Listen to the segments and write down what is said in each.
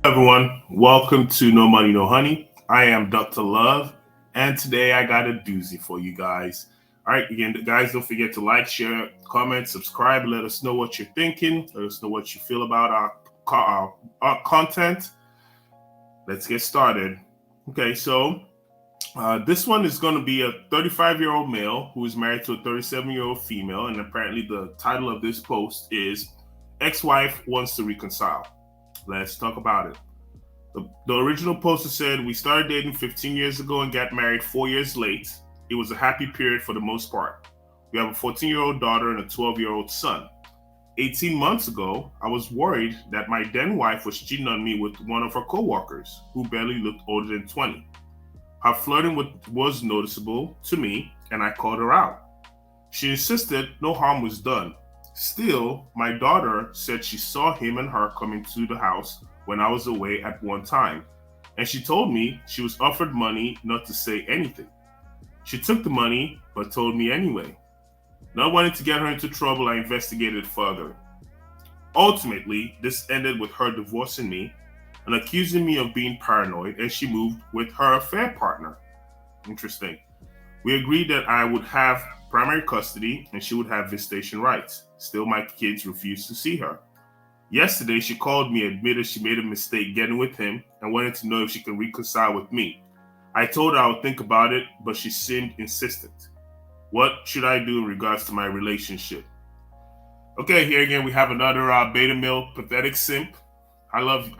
Everyone, welcome to No Money No Honey. I am Dr. Love, and today I got a doozy for you guys. All right, again, guys, don't forget to like, share, comment, subscribe. Let us know what you're thinking. Let us know what you feel about our content. Let's get started. Okay, so this one is going to be a 35-year-old male who is married to a 37-year-old female, and apparently the title of this post is "Ex-Wife Wants to Reconcile." Let's talk about it. The original poster said, "We started dating 15 years ago and got married 4 years late. It was a happy period for the most part. We have a 14-year-old daughter and a 12-year-old son. 18 months ago, I was worried that my then wife was cheating on me with one of her coworkers, who barely looked older than 20. Her flirting was noticeable to me, and I called her out. She insisted no harm was done. Still, my daughter said she saw him and her coming to the house when I was away at one time, and she told me she was offered money not to say anything. She took the money, but told me anyway. Not wanting to get her into trouble, I investigated further. Ultimately, this ended with her divorcing me and accusing me of being paranoid, and she moved with her affair partner. Interesting. We agreed that I would have primary custody and she would have visitation rights. Still, my kids refused to see her. Yesterday, she called me, admitted she made a mistake getting with him, and wanted to know if she could reconcile with me. I told her I would think about it, but she seemed insistent. What should I do in regards to my relationship? Okay, here again we have another beta male pathetic simp. I love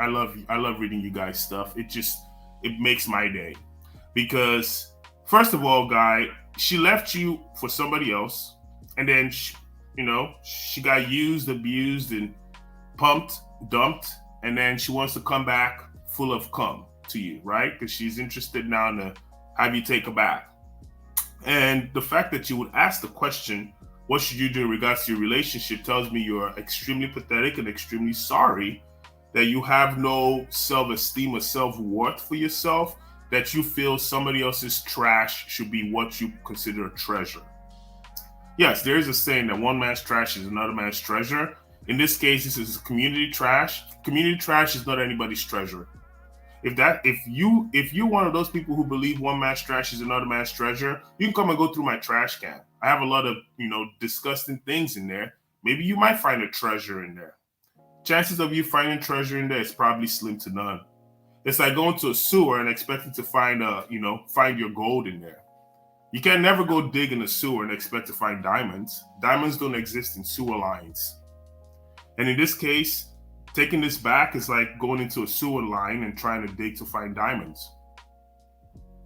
reading you guys stuff. It makes my day because first of all, guy, she left you for somebody else, and then she got used, abused, and pumped, dumped, and then she wants to come back full of cum to you, right? Because she's interested now to have you take her back. And the fact that you would ask the question, what should you do in regards to your relationship, tells me you're extremely pathetic and extremely sorry that you have no self-esteem or self-worth for yourself, that you feel somebody else's trash should be what you consider a treasure. Yes, there is a saying that one man's trash is another man's treasure. In this case, this is community trash. Community trash is not anybody's treasure. If you're one of those people who believe one man's trash is another man's treasure, you can come and go through my trash can. I have a lot of, disgusting things in there. Maybe you might find a treasure in there. Chances of you finding treasure in there is probably slim to none. It's like going to a sewer and expecting to find your gold in there. You can never go dig in a sewer and expect to find diamonds. Diamonds don't exist in sewer lines. And in this case, taking this back is like going into a sewer line and trying to dig to find diamonds.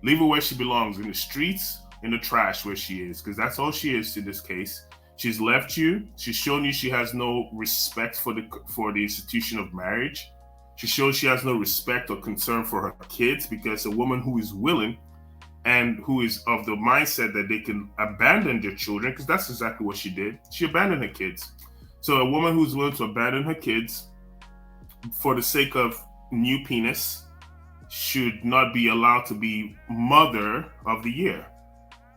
Leave her where she belongs, in the streets, in the trash where she is, because that's all she is in this case. She's left you. She's shown you she has no respect for the institution of marriage. She shows she has no respect or concern for her kids, because a woman who is willing and who is of the mindset that they can abandon their children, because that's exactly what she did. She abandoned her kids. So a woman who's willing to abandon her kids for the sake of new penis should not be allowed to be mother of the year.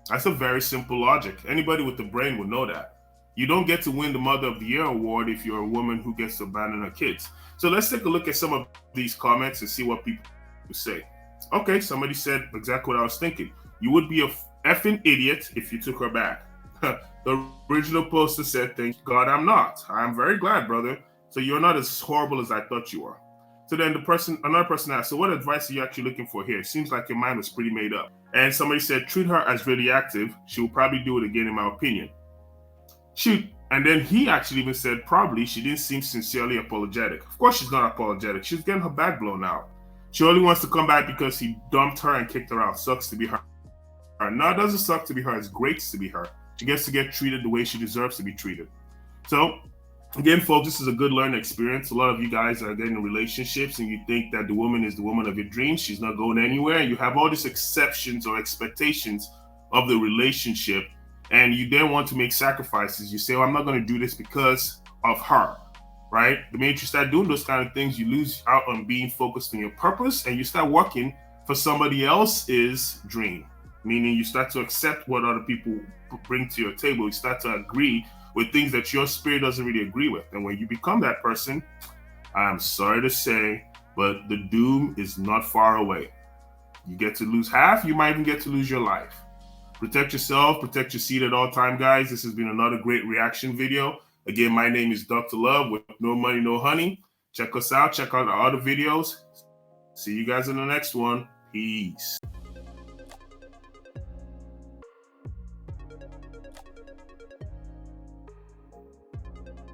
That's a very simple logic. Anybody with the brain would know that. You don't get to win the Mother of the Year award if you're a woman who gets to abandon her kids. So let's take a look at some of these comments and see what people say. Okay, somebody said exactly what I was thinking. You would be a effing idiot if you took her back. The original poster said, "Thank God I'm not. I'm very glad, brother. So you're not as horrible as I thought you were." So then another person asked, "So what advice are you actually looking for here? It seems like your mind was pretty made up." And somebody said, "Treat her as radioactive. She will probably do it again, in my opinion." Shoot. And then he actually even said, probably she didn't seem sincerely apologetic. Of course she's not apologetic. She's getting her back blown out. She only wants to come back because he dumped her and kicked her out. Sucks to be her. No, it doesn't suck to be her. It's great to be her. She gets to get treated the way she deserves to be treated. So, again, folks, this is a good learning experience. A lot of you guys are getting in relationships and you think that the woman is the woman of your dreams. She's not going anywhere. You have all these exceptions or expectations of the relationship, and you then want to make sacrifices. You say, "Well, I'm not going to do this because of her," right? The minute you start doing those kind of things, you lose out on being focused on your purpose, and you start working for somebody else's dream. Meaning you start to accept what other people bring to your table. You start to agree with things that your spirit doesn't really agree with. And when you become that person, I'm sorry to say, but the doom is not far away. You get to lose half, you might even get to lose your life. Protect yourself, protect your seed at all time, guys. This has been another great reaction video. Again, my name is Dr. Love with No Money, No Honey. Check us out. Check out our other videos. See you guys in the next one. Peace.